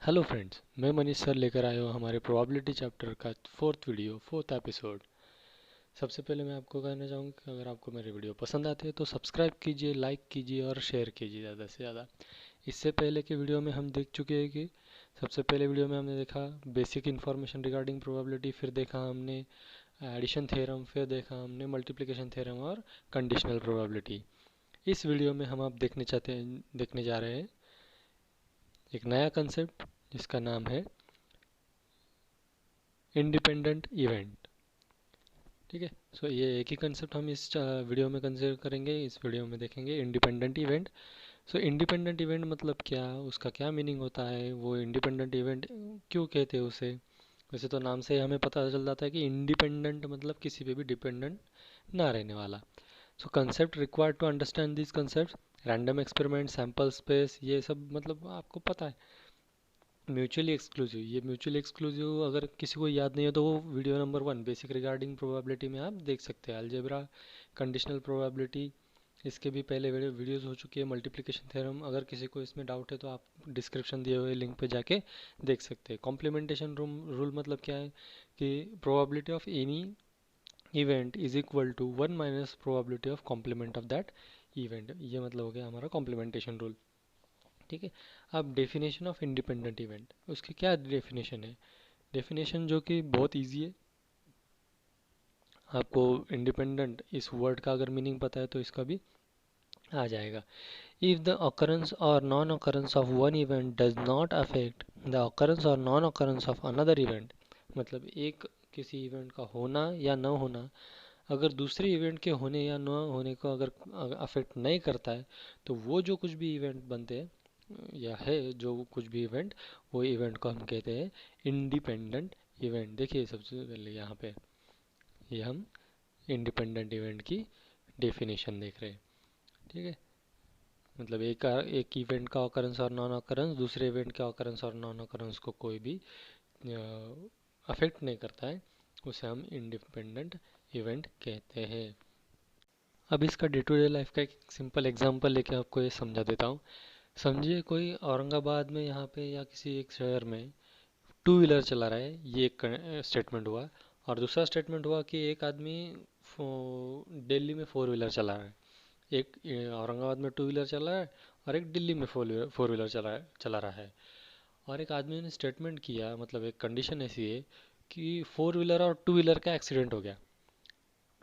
Hello friends, मैं Manish sir लेकर आया हूँ हमारे प्रोबेबिलिटी चैप्टर का फोर्थ एपिसोड। सबसे पहले मैं आपको कहना चाहूँगा कि अगर आपको मेरे वीडियो पसंद आते हैं तो सब्सक्राइब कीजिए, लाइक कीजिए और शेयर कीजिए ज़्यादा से ज़्यादा। इससे पहले के वीडियो में हम देख चुके हैं कि सबसे पहले वीडियो में हमने देखा बेसिक इन्फॉर्मेशन रिगार्डिंग प्रोबेबिलिटी, फिर देखा हमने एडिशन थ्योरम, फिर देखा हमने मल्टीप्लिकेशन थ्योरम और कंडीशनल प्रोबेबिलिटी। इस वीडियो में हम आप देखने जा रहे हैं एक नया कंसेप्ट जिसका नाम है इंडिपेंडेंट इवेंट। ठीक है, सो ये एक ही कंसेप्ट हम इस वीडियो में कंसिडर करेंगे। इस वीडियो में देखेंगे इंडिपेंडेंट इवेंट। सो इंडिपेंडेंट इवेंट मतलब क्या, उसका क्या मीनिंग होता है, वो इंडिपेंडेंट इवेंट क्यों कहते हैं उसे। वैसे तो नाम से हमें पता चल जाता है कि इंडिपेंडेंट मतलब किसी पे भी डिपेंडेंट ना रहने वाला। So concept required to understand this concept, random experiment, sample space, ये सब मतलब आपको पता है। म्यूचुअली एक्सक्लूसिव, ये म्यूचुअली एक्सक्लूसिव अगर किसी को याद नहीं है तो वो video number 1 basic regarding probability में आप देख सकते हैं। अलजेब्रा, कंडीशनल प्रोबेबिलिटी, इसके भी पहले वीडियोस हो चुकी है। मल्टीप्लिकेशन थ्योरम, अगर किसी को इसमें डाउट है तो आप डिस्क्रिप्शन दिए हुए लिंक पे जाके देख सकते हैं। कॉम्प्लीमेंटेशन रूल मतलब क्या है कि probability of any event is equal to 1 minus probability of complement of that event. ये मतलब हो गया हमारा कॉम्प्लीमेंटेशन रूल। ठीक है, अब डेफिनेशन ऑफ इंडिपेंडेंट इवेंट, उसकी क्या डेफिनेशन है। डेफिनेशन जो कि बहुत इजी है, आपको इंडिपेंडेंट इस वर्ड का अगर मीनिंग पता है तो इसका भी आ जाएगा। इफ द occurrence और non occurrence of one event does not affect the occurrence और non occurrence of another event, मतलब एक किसी इवेंट का होना या न होना अगर दूसरे इवेंट के होने या न होने को अगर अफेक्ट नहीं करता है, तो वो जो कुछ भी इवेंट बनते हैं या है जो कुछ भी इवेंट, वो इवेंट को हम कहते हैं इंडिपेंडेंट इवेंट। देखिए सबसे पहले यहाँ पे ये हम इंडिपेंडेंट इवेंट की डेफिनेशन देख रहे हैं। ठीक है, मतलब एक इवेंट का ऑकरेंस और नॉन ऑकरेंस दूसरे इवेंट के ऑकरेंस और नॉन ऑकरेंस को कोई भी अफेक्ट नहीं करता है, उसे हम इंडिपेंडेंट इवेंट कहते हैं। अब इसका डे टू डे लाइफ का एक सिंपल एग्जांपल लेके आपको ये समझा देता हूँ। समझिए कोई औरंगाबाद में यहाँ पे या किसी एक शहर में टू व्हीलर चला रहा है, ये एक स्टेटमेंट हुआ। और दूसरा स्टेटमेंट हुआ कि एक आदमी दिल्ली में फोर व्हीलर चला रहा है। एक औरंगाबाद में टू व्हीलर चला रहा है और एक दिल्ली में फोर व्हीलर चला रहा है। और एक आदमी ने स्टेटमेंट किया, मतलब एक कंडीशन ऐसी है कि फोर व्हीलर और टू व्हीलर का एक्सीडेंट हो गया।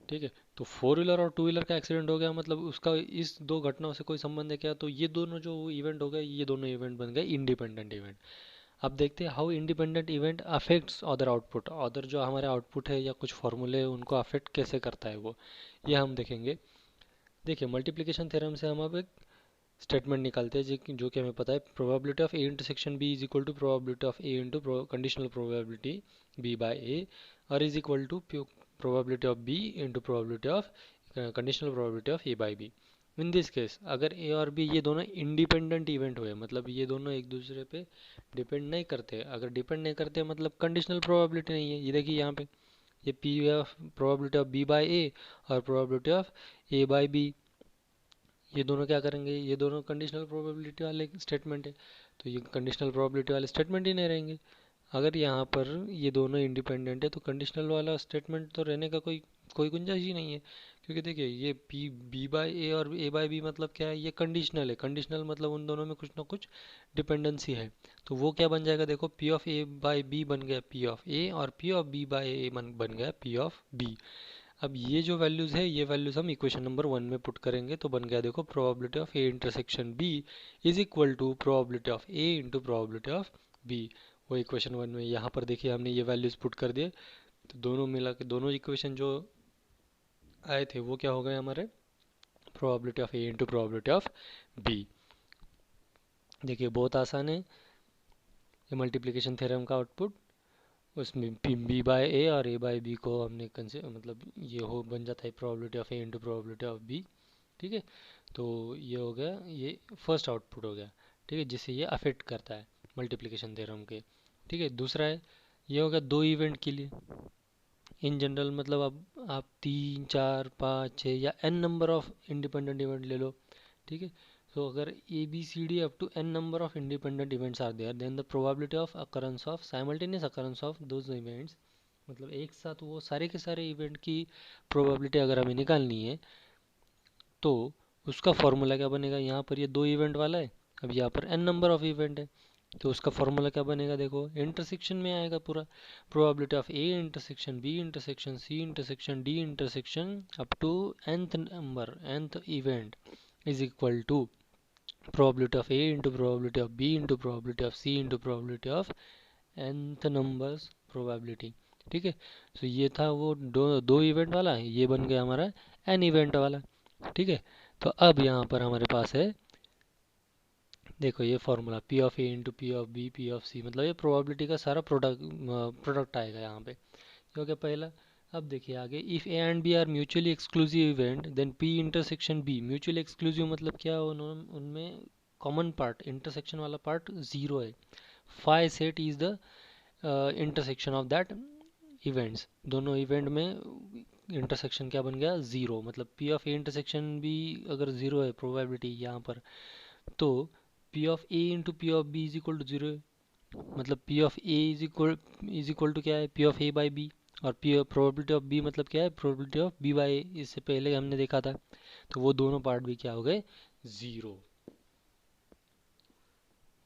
ठीक है, तो फोर व्हीलर और टू व्हीलर का एक्सीडेंट हो गया मतलब उसका इस दो घटनाओं से कोई संबंध है क्या, तो ये दोनों जो इवेंट हो गए ये दोनों इवेंट बन गए इंडिपेंडेंट इवेंट। अब देखते हैं how independent event affects other output, other जो हमारे आउटपुट है या कुछ फॉर्मूले उनको अफेक्ट कैसे करता है वो, ये हम देखेंगे। देखिए मल्टीप्लिकेशन थ्योरम से हम अब एक स्टेटमेंट निकालते हैं जो कि हमें पता है, probability of A intersection B is equal to probability of A into conditional probability B by A, और is equal to probability of B into probability of conditional probability of A by B. In this case अगर A और B ये दोनों independent event हुए, मतलब ये दोनों एक दूसरे पे डिपेंड नहीं करते, अगर डिपेंड नहीं करते मतलब कंडीशनल प्रोबेबिलिटी नहीं है। ये देखिए यहाँ पे ये P of probability of B by A और probability of A by B, ये दोनों क्या करेंगे, ये दोनों कंडीशनल प्रोबेबिलिटी वाले स्टेटमेंट है, तो ये कंडीशनल प्रोबेबिलिटी वाले स्टेटमेंट ही नहीं रहेंगे। अगर यहाँ पर ये दोनों इंडिपेंडेंट है तो कंडीशनल वाला स्टेटमेंट तो रहने का कोई कोई गुंजाइश ही नहीं है। क्योंकि देखिए ये पी बी बाय ए और ए बाय बी मतलब क्या है, ये कंडीशनल है। कंडीशनल मतलब उन दोनों में कुछ ना कुछ डिपेंडेंसी है। तो वो क्या बन जाएगा, देखो P of A by B बन गया पी ऑफ ए, और P of B by A बन गया पी ऑफ बी। अब ये जो वैल्यूज है ये वैल्यूज हम इक्वेशन नंबर 1 में पुट करेंगे तो बन गया देखो probability of A intersection B is equal to probability of A into probability of B. वो इक्वेशन 1 में यहाँ पर देखिए हमने ये वैल्यूज पुट कर दिए, तो दोनों मिला के दोनों इक्वेशन जो आए थे वो क्या हो गए हमारे, probability of A into probability of B. देखिए बहुत आसान है, ये मल्टीप्लिकेशन थ्योरम का आउटपुट, उसमें बी बाय ए और ए बाय बी को हमने मतलब ये हो बन जाता है probability of A into probability of B. ठीक है, तो ये हो गया, ये फर्स्ट आउटपुट हो गया। ठीक है, जिससे ये अफेक्ट करता है मल्टीप्लिकेशन थ्योरम के। ठीक है, दूसरा है ये हो गया दो इवेंट के लिए इन जनरल, मतलब अब आप तीन चार पाँच छः या n number of independent event ले लो। ठीक है, तो अगर A B C D up to n number of independent events are there then the probability of occurrence of simultaneous occurrence of those events, मतलब एक साथ वो सारे के सारे इवेंट की प्रोबेबिलिटी अगर हमें निकालनी है तो उसका फॉर्मूला क्या बनेगा। यहाँ पर ये 2 इवेंट वाला है, अब यहाँ पर n नंबर ऑफ इवेंट है, तो उसका फॉर्मूला क्या बनेगा, देखो इंटरसेक्शन में आएगा पूरा, probability of A intersection B intersection C intersection D intersection up to nth number nth event is equal to probability of A into probability of B into probability of C into probability of nth numbers probability। ठीक है, तो ये था वो दो event वाला, ये बन गया हमारा n इवेंट वाला। ठीक है, तो अब यहाँ पर हमारे पास है, देखो ये formula P of A into P of B P of C, मतलब ये प्रोबेबिलिटी का सारा प्रोडक्ट आएगा यहाँ पे। ये हो गया पहला। अब देखिए आगे, if A and B are mutually exclusive event then P intersection B, mutually exclusive मतलब क्या, उनमें कॉमन पार्ट इंटरसेक्शन वाला पार्ट ज़ीरो है, phi set is the intersection of that events, दोनों इवेंट में इंटरसेक्शन क्या बन गया, ज़ीरो, मतलब P of A intersection B अगर ज़ीरो है प्रोबेबिलिटी यहाँ पर, तो P of A into P of B is equal to zero है, मतलब P of A is equal to क्या है, P of A by B, और पी प्रोबेबिलिटी ऑफ बी मतलब क्या है, प्रोबेबिलिटी ऑफ बी बाई, इससे पहले हमने देखा था, तो वो दोनों पार्ट भी क्या हो गए, ज़ीरो।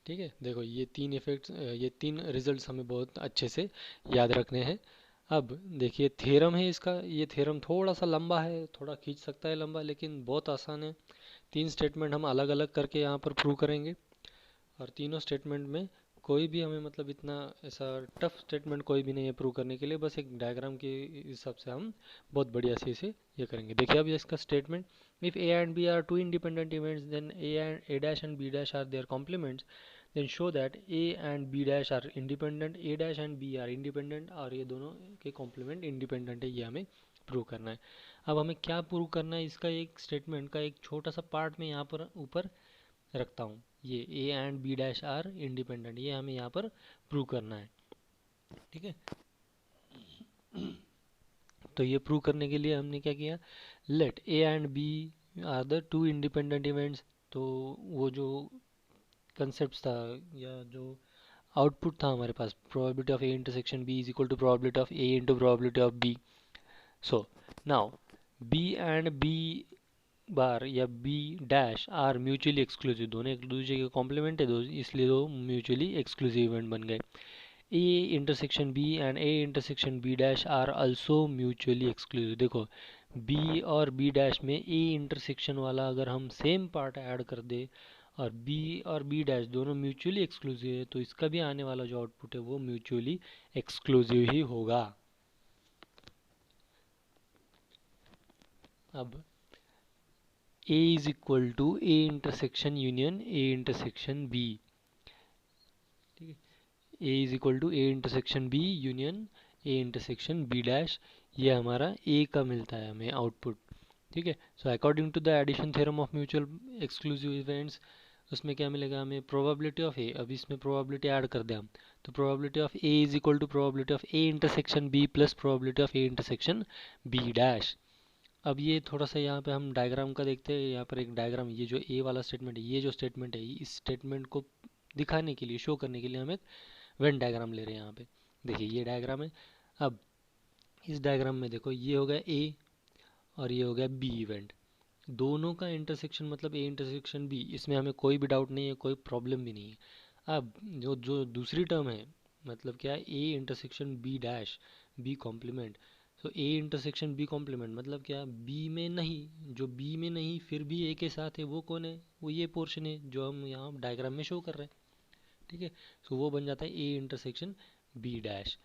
ठीक है, देखो ये 3 इफेक्ट्स, ये 3 रिजल्ट्स हमें बहुत अच्छे से याद रखने हैं। अब देखिए थ्योरम है इसका, ये थ्योरम थोड़ा सा लंबा है, थोड़ा खींच सकता है लंबा, लेकिन बहुत आसान है। 3 स्टेटमेंट हम अलग अलग करके यहाँ पर प्रूव करेंगे, और तीनों स्टेटमेंट में कोई भी हमें मतलब इतना ऐसा टफ स्टेटमेंट कोई भी नहीं है प्रूव करने के लिए, बस एक डायग्राम के हिसाब से हम बहुत बढ़िया से इसे ये करेंगे। देखिए अब इसका statement, if A and B are two independent events then A dash and B dash are their complements then show that A and B dash are independent, A dash and B are independent, और ये दोनों के complement independent है, ये हमें prove करना है। अब हमें क्या प्रूव करना है, इसका एक स्टेटमेंट का एक छोटा सा पार्ट में यहाँ पर ऊपर रखता हूँ, ये A and B dash are independent, ये हमें यहाँ पर प्रूव करना है। ठीक है, तो ये प्रूव करने के लिए हमने क्या किया, let A and B are the two independent events, तो वो जो कंसेप्ट था या जो आउटपुट था हमारे पास, probability of A intersection B is equal to probability of A into probability of B. So now B and B bar या B dash are mutually exclusive, दोनों एक दूसरे के कॉम्प्लीमेंट है, इसलिए दो म्यूचुअली एक्सक्लूसिव इवेंट बन गए। A intersection B and A intersection B dash are also mutually exclusive, देखो बी और बी डैश में ए इंटरसेक्शन वाला अगर हम सेम पार्ट ऐड कर दे और बी और बी डैश दोनों म्यूचुअली एक्सक्लूसिव है, तो इसका भी आने वाला जो आउटपुट है वो म्यूचुअली एक्सक्लूसिव ही होगा। अब A is equal to A intersection union A intersection B, ठीक है, A is equal to A intersection B union A intersection B dash, ये हमारा A का मिलता है हमें आउटपुट। ठीक है, so according to the addition theorem of mutual exclusive events, उसमें क्या मिलेगा हमें, प्रोबेबिलिटी ऑफ ए, अब इसमें प्रोबेबिलिटी ऐड कर दें हम, तो probability of A is equal to probability of A intersection B plus probability of A intersection B dash. अब ये थोड़ा सा यहाँ पे हम डायग्राम का देखते हैं, यहाँ पर एक डायग्राम, ये जो ए वाला स्टेटमेंट है, ये जो स्टेटमेंट है, इस स्टेटमेंट को दिखाने के लिए, शो करने के लिए हम एक वेन डायग्राम ले रहे हैं यहाँ पे। देखिए ये डायग्राम है, अब इस डायग्राम में देखो ये हो गया ए और ये हो गया बी इवेंट, दोनों का इंटरसेक्शन मतलब ए इंटरसेक्शन बी, इसमें हमें कोई भी डाउट नहीं है, कोई प्रॉब्लम भी नहीं है। अब जो जो दूसरी टर्म है, मतलब क्या है, A intersection B dash B complement, तो ए इंटरसेक्शन बी कॉम्प्लीमेंट मतलब क्या, बी में नहीं, जो बी में नहीं फिर भी ए के साथ है, वो कौन है, वो ये पोर्शन है जो हम यहाँ डायग्राम में शो कर रहे हैं। ठीक है, तो वो बन जाता है ए इंटरसेक्शन बी डैश।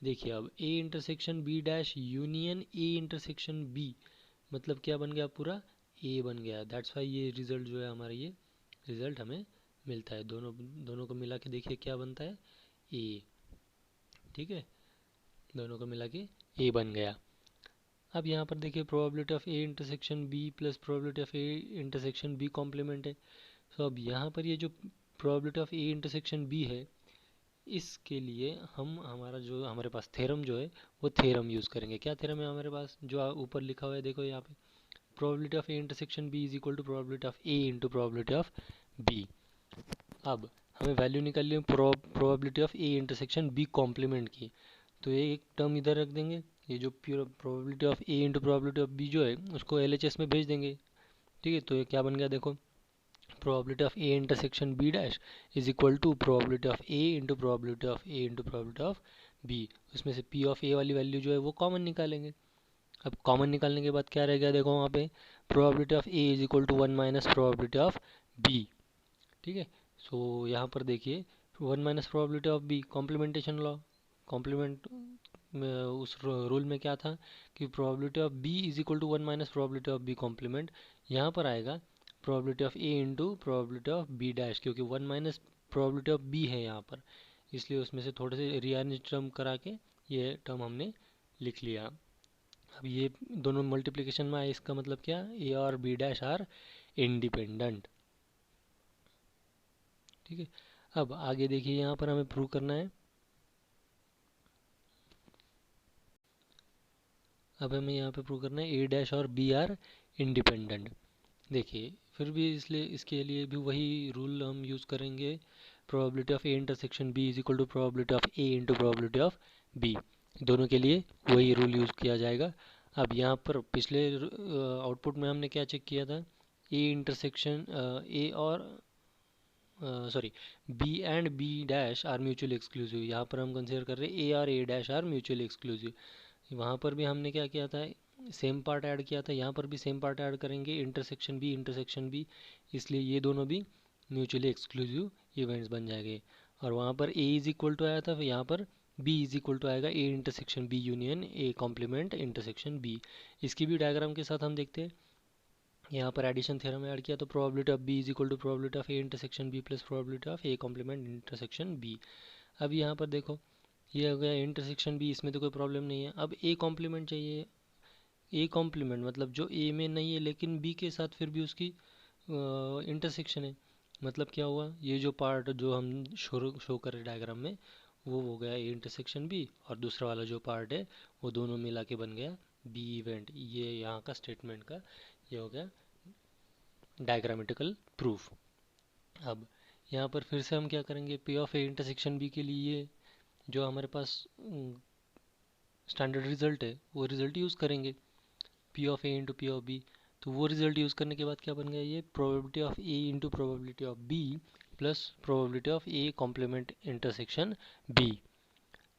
देखिए अब A intersection B dash union A intersection B, मतलब क्या बन गया, पूरा ए बन गया, दैट्स वाई ये रिजल्ट जो है हमारा, ये रिजल्ट हमें मिलता है, दोनों दोनों को मिला के देखिए क्या बनता है, ए। ठीक है, दोनों को मिला के ए बन गया। अब यहाँ पर देखिए probability of A intersection B plus probability of A intersection B complement है, सो अब यहाँ पर ये जो probability of A intersection B है, इसके लिए हम हमारा जो हमारे पास थ्योरम जो है वो थ्योरम यूज़ करेंगे। क्या थ्योरम है हमारे पास, जो ऊपर लिखा हुआ है देखो यहाँ पे, probability of A intersection B is equal to probability of A into probability of B. अब हमें वैल्यू निकालनी है probability of A intersection B complement की, तो ये एक टर्म इधर रख देंगे, ये जो pure probability of A into probability of B जो है उसको LHS में भेज देंगे। ठीक है, तो ये क्या बन गया देखो, probability of A intersection B dash is equal to probability of A into probability of A into probability of B. उसमें से पी ऑफ ए वाली वैल्यू जो है वो कॉमन निकालेंगे। अब कॉमन निकालने के बाद क्या रह गया देखो वहाँ पे, probability of A is equal to 1 minus probability of B. ठीक है, सो यहाँ पर देखिए 1 minus probability of B, complementation law, complement में उस रूल में क्या था कि probability of B is equal to 1 minus probability of B complement, यहाँ पर आएगा probability of A into probability of B dash, क्योंकि 1 माइनस प्रोबेबिलिटी ऑफ बी है यहाँ पर, इसलिए उसमें से थोड़े से रीअरेंज टर्म करा के ये टर्म हमने लिख लिया। अब ये दोनों मल्टीप्लिकेशन में आए, इसका मतलब क्या, ए और बी डैश आर इंडिपेंडेंट। ठीक है, अब आगे देखिए यहाँ पर हमें प्रूव करना है। अब हमें यहाँ पे प्रूव करना है ए डैश और बी आर इंडिपेंडेंट। देखिए फिर भी इसलिए इसके लिए भी वही रूल हम यूज़ करेंगे, probability of A intersection B is equal to probability of A into probability of B, दोनों के लिए वही रूल यूज़ किया जाएगा। अब यहाँ पर पिछले आउटपुट में हमने क्या चेक किया था, ए इंटरसेक्शन ए और sorry B and B dash are mutually exclusive, यहाँ पर हम कंसिडर कर रहे हैं ए और A dash are mutually exclusive. वहाँ पर भी हमने क्या किया था, सेम पार्ट ऐड किया था, यहाँ पर भी सेम पार्ट ऐड करेंगे, इंटरसेक्शन बी, इसलिए ये दोनों भी म्यूचुअली एक्सक्लूसिव इवेंट्स बन जाएंगे। और वहाँ पर ए इज इक्वल टू आया था, यहाँ पर बी इज इक्वल टू आएगा A intersection B union A complement intersection B. इसकी भी डायग्राम के साथ हम देखते हैं, यहाँ पर एडिशन थ्योरम ऐड किया तो probability of B is equal to probability of A intersection B plus probability of A complement intersection B. अब यहाँ पर देखो ये हो गया इंटरसेक्शन बी, इसमें तो कोई प्रॉब्लम नहीं है। अब ए कॉम्प्लीमेंट चाहिए, ए कॉम्प्लीमेंट मतलब जो ए में नहीं है लेकिन बी के साथ फिर भी उसकी इंटरसेक्शन है, मतलब क्या हुआ, ये जो पार्ट जो हम शो कर रहे डायग्राम में वो हो गया ए इंटरसेक्शन बी, और दूसरा वाला जो पार्ट है वो दोनों मिला के बन गया बी इवेंट। ये यहाँ का स्टेटमेंट का ये हो गया डायग्रामेटिकल प्रूफ। अब यहाँ पर फिर से हम क्या करेंगे, P of A intersection B के लिए जो हमारे पास स्टैंडर्ड रिजल्ट है वो रिजल्ट यूज़ करेंगे, P of A into P of B. तो वो रिजल्ट यूज़ करने के बाद क्या बन गया, ये probability of A into probability of B plus probability of A complement intersection B.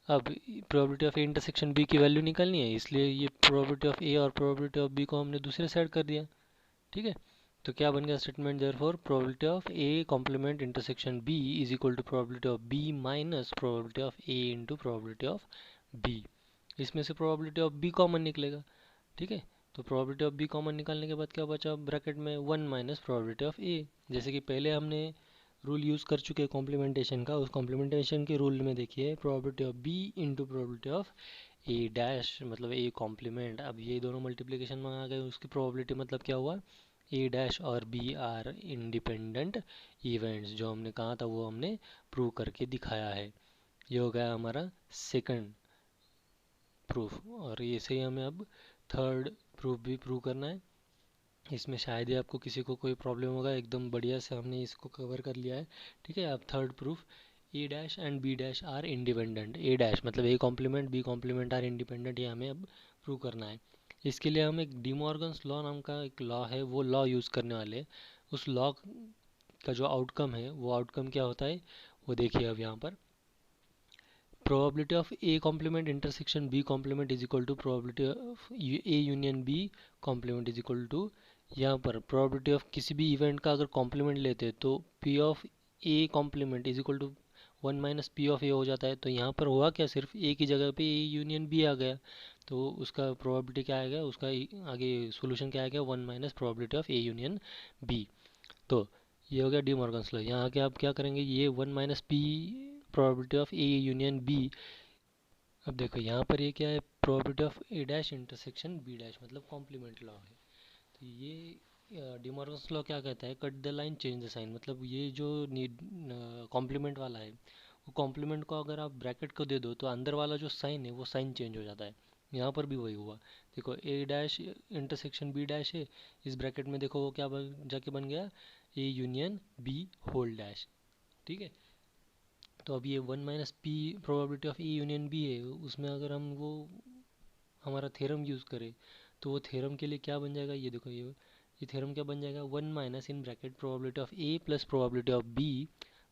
अब probability of A intersection B की वैल्यू निकालनी है, इसलिए ये प्रोबेबिलिटी ऑफ ए और प्रोबेबिलिटी ऑफ बी को हमने दूसरे साइड कर दिया। ठीक है, तो क्या बन गया statement, therefore probability of A complement intersection B is equal to probability of B minus probability of A into probability of B. इसमें से प्रोबेबिलिटी ऑफ बी कॉमन निकलेगा। ठीक है, तो प्रोबेबिलिटी ऑफ बी कॉमन निकालने के बाद क्या बचा ब्रैकेट में 1 माइनस प्रोबेबिलिटी ऑफ ए, जैसे कि पहले हमने रूल यूज़ कर चुके हैं कॉम्प्लीमेंटेशन का, उस कॉम्प्लीमेंटेशन के रूल में देखिए probability of B into probability of A dash मतलब ए कॉम्प्लीमेंट। अब ये दोनों मल्टीप्लिकेशन में आ गए, उसकी प्रोबेबिलिटी मतलब क्या हुआ, ए डैश और बी आर इंडिपेंडेंट इवेंट्स, जो हमने कहा था वो हमने प्रूव करके दिखाया है। ये हो गया हमारा सेकंड प्रूफ, और ये से ही हमें अब थर्ड प्रूफ भी प्रूव करना है। इसमें शायद ही आपको किसी को कोई प्रॉब्लम होगा, एकदम बढ़िया से हमने इसको कवर कर लिया है। ठीक है, अब third proof, A dash and B dash are independent, A dash मतलब A complement B complement are independent, ये हमें अब प्रूव करना है। इसके लिए हम एक डिमॉर्गन्स लॉ नाम का एक लॉ है वो लॉ यूज़ करने वाले हैं। उस लॉ का जो आउटकम है वो आउटकम क्या होता है वो देखिए अब यहाँ पर, probability of A complement intersection B complement is equal to probability of A union B complement is equal to, यहाँ पर प्रोबेबिलिटी ऑफ किसी भी इवेंट का अगर कॉम्प्लीमेंट लेते हैं तो P of A complement is equal to 1 minus P of A हो जाता है। तो यहाँ पर हुआ क्या, सिर्फ ए की जगह पे ए यूनियन बी आ गया, तो उसका प्रोबेबिलिटी क्या आएगा, उसका आगे सोल्यूशन क्या आएगा 1 minus probability of A union B. तो ये हो गया डी मॉर्गन्स लॉ। यहाँ आके आप क्या करेंगे, ये 1 minus P probability of A union B. अब देखो यहाँ पर ये क्या है, probability of A dash intersection B dash मतलब कॉम्प्लीमेंट लॉ है। तो ये डी मॉर्गन्स लॉ क्या कहता है, cut the line change the sign, मतलब ये जो कॉम्प्लीमेंट वाला है वो कॉम्प्लीमेंट को अगर आप ब्रैकेट को दे दो तो अंदर वाला जो साइन है वो साइन चेंज हो जाता है, यहाँ पर भी वही हुआ। देखो ए डैश इंटरसेक्शन बी डैश है, इस ब्रैकेट में देखो वो क्या जाके बन गया, A union B whole dash. ठीक है, तो अब ये 1 minus P probability of A union B है, उसमें अगर हम वो हमारा थ्योरम यूज़ करें तो वो थ्योरम के लिए क्या बन जाएगा, ये देखो ये थ्योरम क्या बन जाएगा, 1 minus in bracket probability of A plus probability of B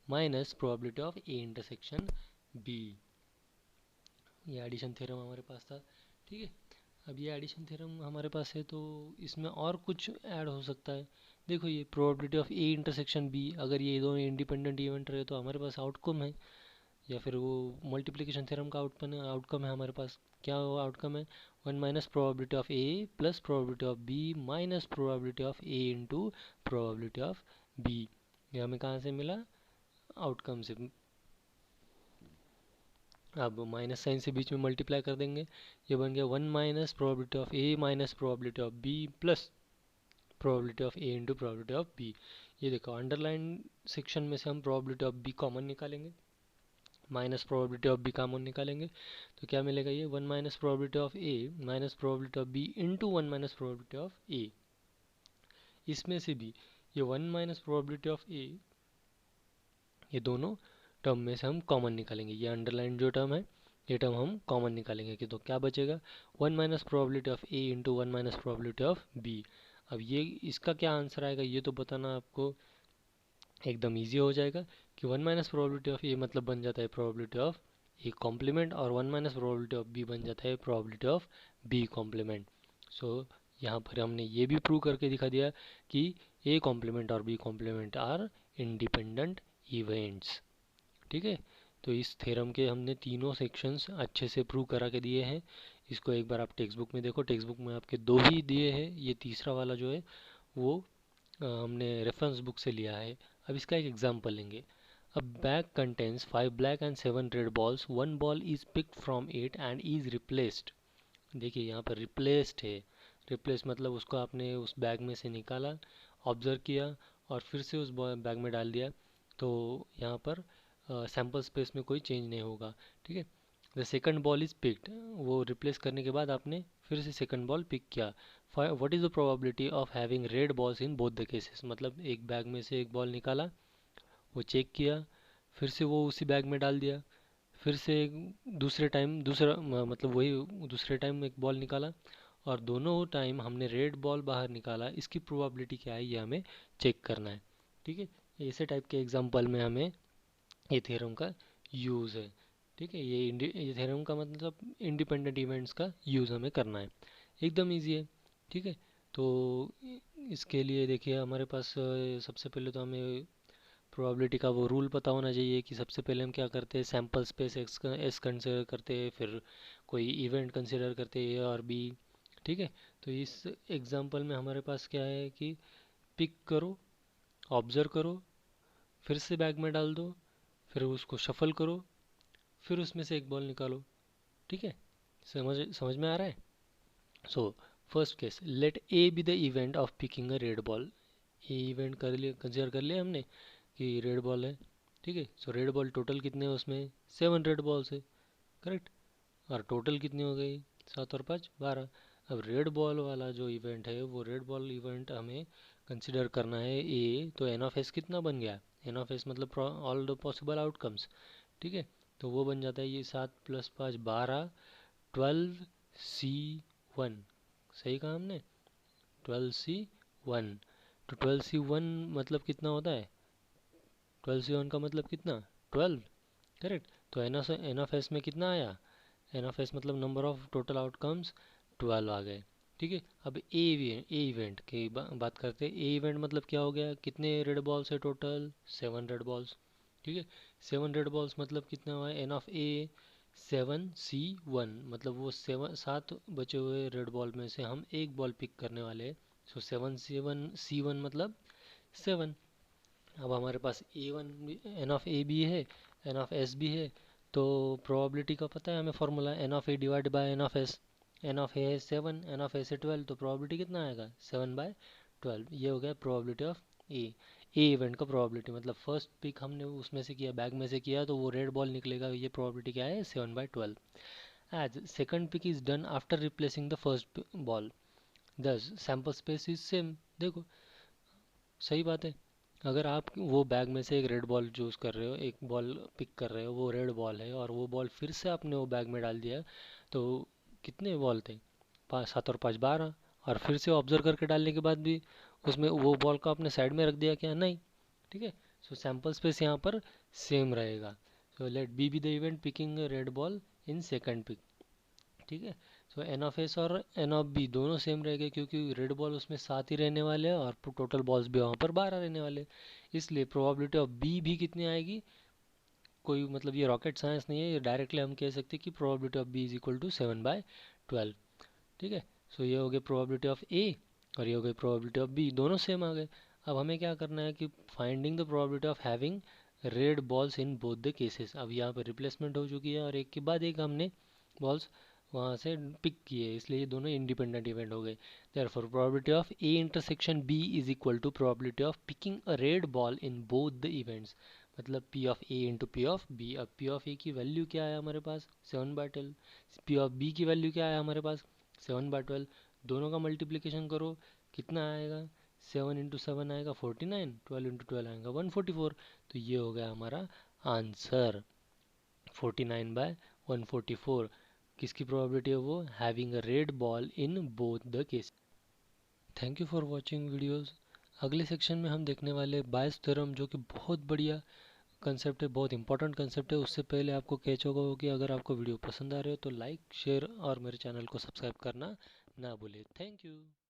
minus probability of A intersection B. ये एडिशन थ्योरम हमारे पास था। ठीक है, अब ये एडिशन थ्योरम हमारे पास है तो इसमें और कुछ ऐड हो सकता है। देखो ये probability of A intersection B, अगर ये दोनों इंडिपेंडेंट इवेंट रहे तो हमारे पास आउटकम है, या फिर वो मल्टीप्लिकेशन थ्योरम का आउटकम है हमारे पास। क्या वो आउटकम है, 1 minus probability of A plus probability of B minus probability of A into probability of B. ये हमें कहाँ से मिला, आउटकम से। अब माइनस साइन से बीच में मल्टीप्लाई कर देंगे, ये बन गया 1 minus probability of A minus probability of B plus probability of A into probability of B. ये देखो अंडरलाइन सेक्शन में से हम प्रोबेबिलिटी ऑफ बी कॉमन निकालेंगे, minus probability of B common निकालेंगे, तो क्या मिलेगा, ये 1 minus probability of A minus probability of B into 1 minus probability of A. इसमें से भी ये 1 माइनस प्रोबेबिलिटी ऑफ ए, ये दोनों टर्म में से हम कॉमन निकालेंगे, ये अंडरलाइन जो टर्म है ये टर्म हम कॉमन निकालेंगे कि तो क्या बचेगा, 1 minus probability of A into 1 minus probability of B. अब ये इसका क्या आंसर आएगा ये तो बताना आपको एकदम ईजी हो जाएगा कि 1 माइनस प्रोबेबिलिटी ऑफ ए मतलब बन जाता है प्रोबेबिलिटी ऑफ ए कॉम्प्लीमेंट, और 1 माइनस प्रोबेबिलिटी ऑफ बी बन जाता है प्रोबेबिलिटी ऑफ बी कॉम्प्लीमेंट। सो यहाँ पर हमने ये भी प्रूव करके दिखा दिया कि ए कॉम्प्लीमेंट और B complement are independent events. ठीक है, तो इस थ्योरम के हमने तीनों सेक्शंस अच्छे से प्रूव करा के दिए हैं। इसको एक बार आप टेक्स्ट बुक में देखो, टेक्स्ट बुक में आपके दो ही दिए हैं, ये तीसरा वाला जो है वो हमने रेफरेंस बुक से लिया है। अब इसका एक एग्जांपल लेंगे। अ bag contains 5 black and 7 red balls, one ball is picked from it and is replaced. देखिए यहाँ पर रिप्लेस्ड है, रिप्लेस मतलब उसको आपने उस बैग में से निकाला, ऑब्जर्व किया और फिर से उस बैग में डाल दिया, तो यहाँ पर सैम्पल स्पेस में कोई चेंज नहीं होगा। ठीक है, the second ball is picked, वो रिप्लेस करने के बाद आपने फिर से सेकंड बॉल पिक किया। What is the probability of having red balls in both the cases, मतलब एक बैग में से एक बॉल निकाला, वो चेक किया, फिर से वो उसी बैग में डाल दिया, फिर से दूसरे टाइम मतलब वही दूसरे टाइम एक बॉल निकाला, और दोनों टाइम हमने रेड बॉल बाहर निकाला, इसकी प्रोबेबिलिटी क्या है ये हमें चेक करना है। ठीक है, ऐसे टाइप के एग्जांपल में हमें ये थ्योरम का यूज़ है। ठीक है, ये थ्योरम का मतलब इंडिपेंडेंट इवेंट्स का यूज़ हमें करना है, एकदम इजी है। ठीक है, तो इसके लिए देखिए हमारे पास सबसे पहले तो हमें प्रोबेबिलिटी का वो रूल पता होना चाहिए कि सबसे पहले हम क्या करते हैं, सैम्पल स्पेस एस कंसिडर करते हैं, फिर कोई इवेंट कंसिडर करते हैं ए और बी। ठीक है, तो इस एग्जांपल में हमारे पास क्या है कि पिक करो, ऑब्जर्व करो, फिर से बैग में डाल दो, फिर उसको शफल करो, फिर उसमें से एक बॉल निकालो। ठीक है, समझ समझ में आ रहा है। So first case, let A be the event of picking a red ball. A event कर लिए, कंसिडर कर लिया हमने कि रेड बॉल है। ठीक है, सो रेड बॉल टोटल कितने हैं उसमें, 7 रेड बॉल्स है, करेक्ट। और टोटल कितनी हो गई, 7 और 5 12। अब रेड बॉल वाला जो इवेंट है वो रेड बॉल इवेंट हमें कंसिडर करना है ए, तो एन ऑफ एस कितना बन गया, एन ऑफ एस मतलब ऑल द पॉसिबल आउटकम्स। ठीक है, तो वो बन जाता है ये 7 + 5 12, 12C1। सही कहा हमने, 12C1। तो 12C1 मतलब कितना होता है, 12C1 का मतलब कितना, 12, करेक्ट। तो एन ऑफ एस में कितना आया, एन ऑफ एस मतलब नंबर ऑफ टोटल आउटकम्स 12 आ गए। ठीक है, अब ए इवेंट की बात करते हैं। ए इवेंट मतलब क्या हो गया, कितने रेड बॉल्स है टोटल, 7 रेड बॉल्स। ठीक है, 7 रेड बॉल्स मतलब कितना हुआ, एन ऑफ ए 7C1, मतलब वो 7 बचे हुए रेड बॉल में से हम एक बॉल पिक करने वाले हैं। सो 7 C1 मतलब 7। अब हमारे पास A1 एन ऑफ ए भी है, एन ऑफ एस भी है, तो प्रोबेबिलिटी का पता है हमें formula, N of A divide by N of S. N of A है 7, एन ऑफ एस है 12, तो प्रोबेबिलिटी कितना आएगा, 7/12। ये हो गया प्रोबेबिलिटी ऑफ ए इवेंट का प्रोबेबिलिटी, मतलब फर्स्ट पिक हमने उसमें से किया, बैग में से किया, तो वो रेड बॉल निकलेगा, ये प्रोबेबिलिटी क्या है, 7/12। as second pick is done after replacing the first ball. Thus sample space is same. देखो सही बात है। अगर आप वो बैग में से एक रेड बॉल चूज कर रहे हो, एक बॉल पिक कर रहे हो, वो रेड बॉल है और वो बॉल फिर से आपने वो बैग में डाल दिया, तो कितने बॉल थे? 5 7 और 5 12। और फिर से ऑब्जर्व करके डालने के बाद भी उसमें वो बॉल को आपने साइड में रख दिया क्या? नहीं। ठीक है। सो सैम्पल स्पेस यहाँ पर सेम रहेगा। So let B the event picking red ball in second pick. ठीक है। सो एन ऑफ एस और एन ऑफ बी दोनों सेम रहेंगे क्योंकि रेड बॉल उसमें 7 ही रहने वाले हैं और टोटल बॉल्स भी वहाँ पर 12 रहने वाले हैं। इसलिए प्रोबेबिलिटी ऑफ बी भी कितनी आएगी? कोई मतलब ये रॉकेट साइंस नहीं है, ये डायरेक्टली हम कह सकते हैं कि probability of B is equal to 7/12। ठीक है। सो ये हो गई प्रोबेबिलिटी ऑफ ए और ये हो गई प्रोबेबिलिटी ऑफ बी, दोनों सेम आ गए। अब हमें क्या करना है कि finding the probability of having red balls in both the cases. अब यहाँ पर रिप्लेसमेंट हो चुकी है और एक के बाद एक हमने बॉल्स वहाँ से पिक किए, इसलिए ये दोनों इंडिपेंडेंट इवेंट हो गए। Therefore probability of A intersection B is equal to probability of picking a red ball in both the events. मतलब P of A into P of B. अब पी ऑफ ए की value क्या है हमारे पास? 7/12। P of B की value क्या है हमारे पास? 7/12। दोनों का मल्टीप्लिकेशन करो, कितना आएगा? 7 × 7 आएगा 49, 12 × 12 आएगा 144। तो ये हो गया हमारा आंसर 49/144। किसकी प्रोबेबिलिटी है वो? Having a red ball in both the case. Thank you for watching videos. अगले सेक्शन में हम देखने वाले बायस थ्योरम, जो कि बहुत बढ़िया कंसेप्ट है, बहुत इंपॉर्टेंट कंसेप्ट है। उससे पहले आपको कह चुका हो कि अगर आपको वीडियो पसंद आ रहे हो तो लाइक शेयर और मेरे चैनल को सब्सक्राइब करना ना भूले। Thank you.